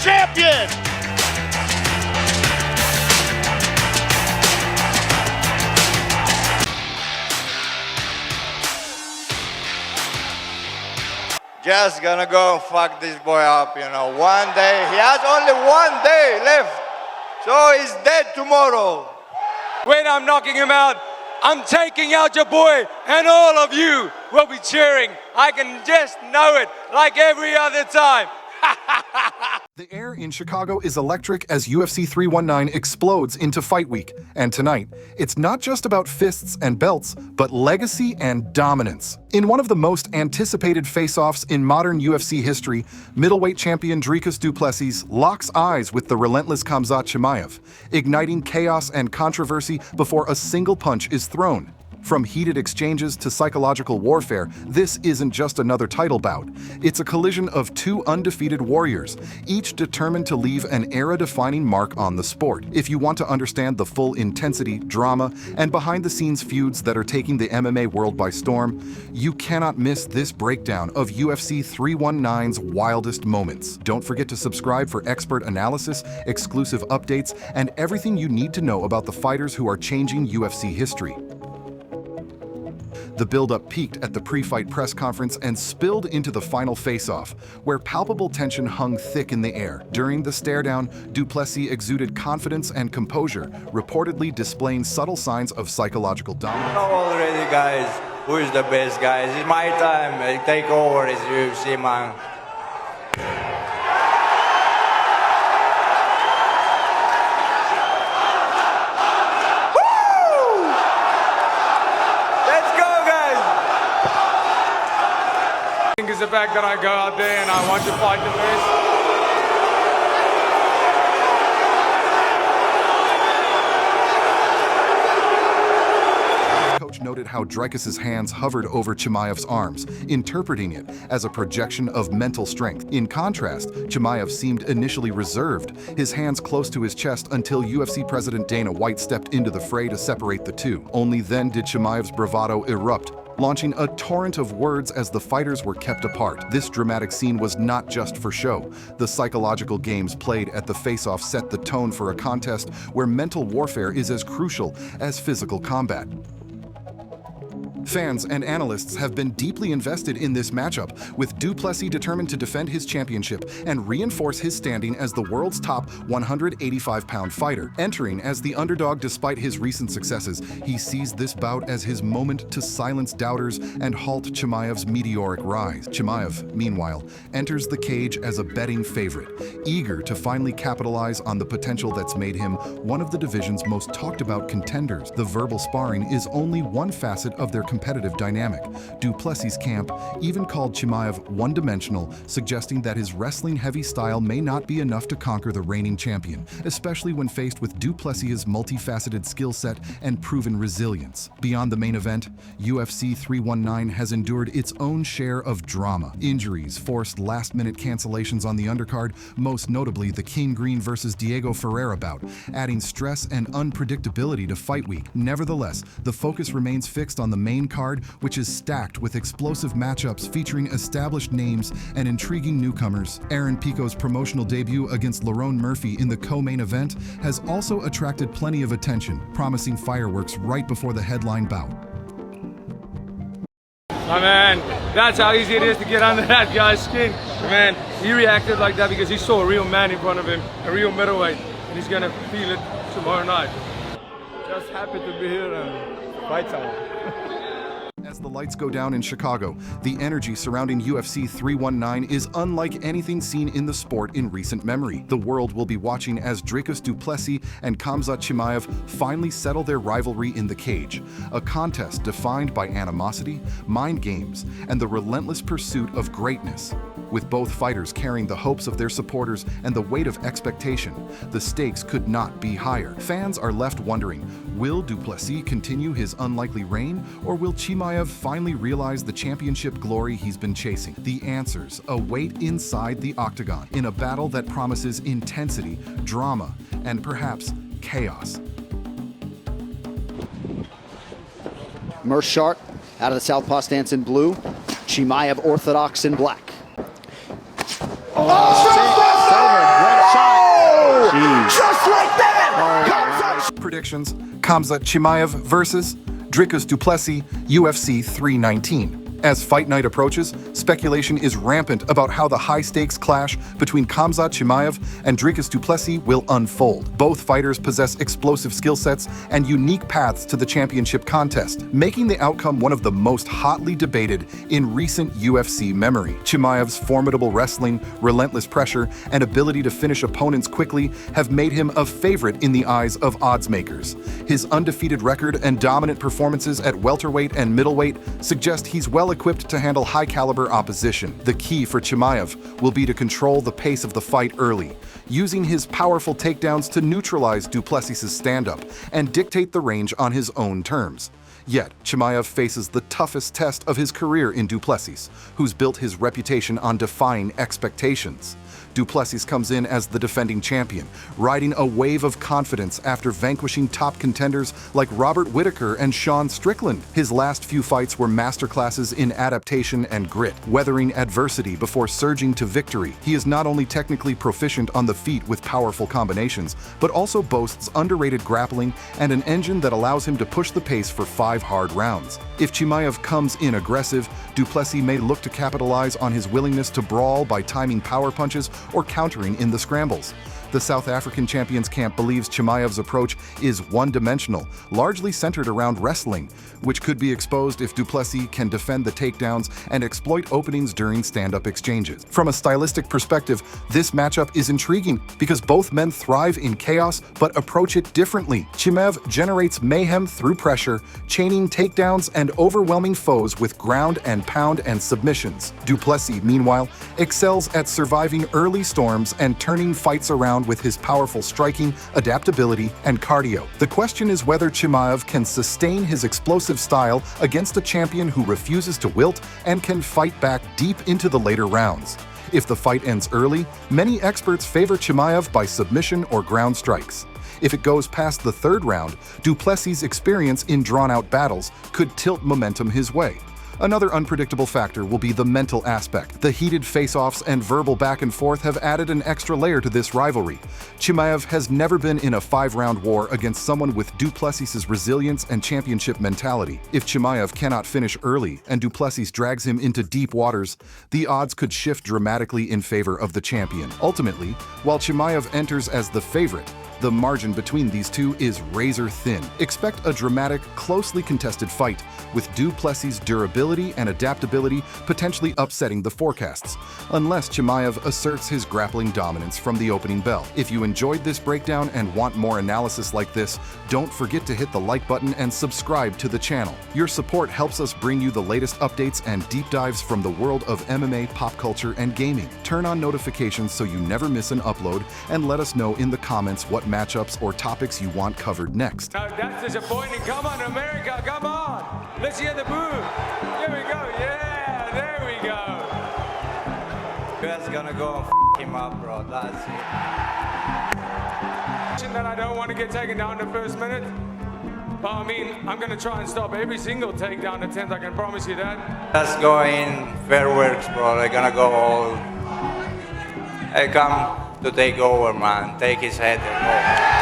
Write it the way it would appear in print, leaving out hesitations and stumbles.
champion. Just gonna go fuck this boy up, you know. One day, he has only 1 day left, so he's dead tomorrow. When I'm knocking him out, I'm taking out your boy, and all of you will be cheering. I can just know it like every other time. The air in Chicago is electric as UFC 319 explodes into Fight Week. And tonight, it's not just about fists and belts, but legacy and dominance. In one of the most anticipated face-offs in modern UFC history, middleweight champion Dricus du Plessis locks eyes with the relentless Khamzat Chimaev, igniting chaos and controversy before a single punch is thrown. From heated exchanges to psychological warfare, this isn't just another title bout. It's a collision of two undefeated warriors, each determined to leave an era-defining mark on the sport. If you want to understand the full intensity, drama, and behind-the-scenes feuds that are taking the MMA world by storm, you cannot miss this breakdown of UFC 319's wildest moments. Don't forget to subscribe for expert analysis, exclusive updates, and everything you need to know about the fighters who are changing UFC history. The build-up peaked at the pre-fight press conference and spilled into the final face-off, where palpable tension hung thick in the air. During the stare-down, du Plessis exuded confidence and composure, reportedly displaying subtle signs of psychological dominance. You know already, guys, who is the best, guys. It's my time. I take over as UFC, man. Is the fact that I go out there and I want to fight the best. Coach noted how Dricus' hands hovered over Chimaev's arms, interpreting it as a projection of mental strength. In contrast, Chimaev seemed initially reserved, his hands close to his chest until UFC President Dana White stepped into the fray to separate the two. Only then did Chimaev's bravado erupt, launching a torrent of words as the fighters were kept apart. This dramatic scene was not just for show. The psychological games played at the face-off set the tone for a contest where mental warfare is as crucial as physical combat. Fans and analysts have been deeply invested in this matchup, with du Plessis determined to defend his championship and reinforce his standing as the world's top 185-pound fighter. Entering as the underdog despite his recent successes, he sees this bout as his moment to silence doubters and halt Chimaev's meteoric rise. Chimaev, meanwhile, enters the cage as a betting favorite, eager to finally capitalize on the potential that's made him one of the division's most talked-about contenders. The verbal sparring is only one facet of their competitive dynamic. Du Plessis' camp even called Chimaev one-dimensional, suggesting that his wrestling-heavy style may not be enough to conquer the reigning champion, especially when faced with du Plessis' multifaceted skill set and proven resilience. Beyond the main event, UFC 319 has endured its own share of drama. Injuries forced last-minute cancellations on the undercard, most notably the King Green versus Diego Ferreira bout, adding stress and unpredictability to Fight Week. Nevertheless, the focus remains fixed on the main card, which is stacked with explosive matchups featuring established names and intriguing newcomers. Aaron Pico's promotional debut against Lerone Murphy in the co-main event has also attracted plenty of attention, promising fireworks right before the headline bout. My man, that's how easy it is to get under that guy's skin. Man, he reacted like that because he saw a real man in front of him, a real middleweight, and he's gonna feel it tomorrow night. Just happy to be here and fight someone. As the lights go down in Chicago, the energy surrounding UFC 319 is unlike anything seen in the sport in recent memory. The world will be watching as Dricus du Plessis and Khamzat Chimaev finally settle their rivalry in the cage, a contest defined by animosity, mind games, and the relentless pursuit of greatness. With both fighters carrying the hopes of their supporters and the weight of expectation, the stakes could not be higher. Fans are left wondering, will du Plessis continue his unlikely reign, or will Chimaev finally realize the championship glory he's been chasing? The answers await inside the octagon, in a battle that promises intensity, drama, and perhaps chaos. Mershart out of the southpaw stance in blue, Chimaev orthodox in black. Oh, like that! Predictions: Khamzat Chimaev versus Dricus du Plessis, UFC 319. As fight night approaches, speculation is rampant about how the high-stakes clash between Khamzat Chimaev and Dricus du Plessis will unfold. Both fighters possess explosive skill sets and unique paths to the championship contest, making the outcome one of the most hotly debated in recent UFC memory. Chimaev's formidable wrestling, relentless pressure, and ability to finish opponents quickly have made him a favorite in the eyes of odds makers. His undefeated record and dominant performances at welterweight and middleweight suggest he's well equipped to handle high-caliber opposition. The key for Chimaev will be to control the pace of the fight early, using his powerful takedowns to neutralize du Plessis' stand-up and dictate the range on his own terms. Yet, Chimaev faces the toughest test of his career in du Plessis, who's built his reputation on defying expectations. Du Plessis comes in as the defending champion, riding a wave of confidence after vanquishing top contenders like Robert Whittaker and Sean Strickland. His last few fights were masterclasses in adaptation and grit, weathering adversity before surging to victory. He is not only technically proficient on the feet with powerful combinations, but also boasts underrated grappling and an engine that allows him to push the pace for 5 hard rounds. If Chimaev comes in aggressive, du Plessis may look to capitalize on his willingness to brawl by timing power punches or countering in the scrambles. The South African champion's camp believes Chimaev's approach is one-dimensional, largely centered around wrestling, which could be exposed if du Plessis can defend the takedowns and exploit openings during stand-up exchanges. From a stylistic perspective, this matchup is intriguing because both men thrive in chaos but approach it differently. Chimaev generates mayhem through pressure, chaining takedowns and overwhelming foes with ground and pound and submissions. Du Plessis, meanwhile, excels at surviving early storms and turning fights around with his powerful striking, adaptability, and cardio. The question is whether Chimaev can sustain his explosive style against a champion who refuses to wilt and can fight back deep into the later rounds. If the fight ends early, many experts favor Chimaev by submission or ground strikes. If it goes past the 3rd round, du Plessis' experience in drawn-out battles could tilt momentum his way. Another unpredictable factor will be the mental aspect. The heated face-offs and verbal back and forth have added an extra layer to this rivalry. Chimaev has never been in a 5-round war against someone with du Plessis' resilience and championship mentality. If Chimaev cannot finish early and du Plessis drags him into deep waters, the odds could shift dramatically in favor of the champion. Ultimately, while Chimaev enters as the favorite, the margin between these two is razor thin. Expect a dramatic, closely contested fight, with du Plessis' durability and adaptability potentially upsetting the forecasts, unless Chimaev asserts his grappling dominance from the opening bell. If you enjoyed this breakdown and want more analysis like this, don't forget to hit the like button and subscribe to the channel. Your support helps us bring you the latest updates and deep dives from the world of MMA, pop culture, and gaming. Turn on notifications so you never miss an upload, and let us know in the comments what matchups or topics you want covered next. Now that's disappointing. Come on, America, come on. Let's hear the boo. Here we go. Yeah, there we go. You guys gonna go and him up, bro. That's it. That I don't want to get taken down the first minute. But I mean, I'm gonna try and stop every single takedown attempt. I can promise you that. Let's go in fair works, bro. They're gonna go all. They come to take over, man. Take his head and go.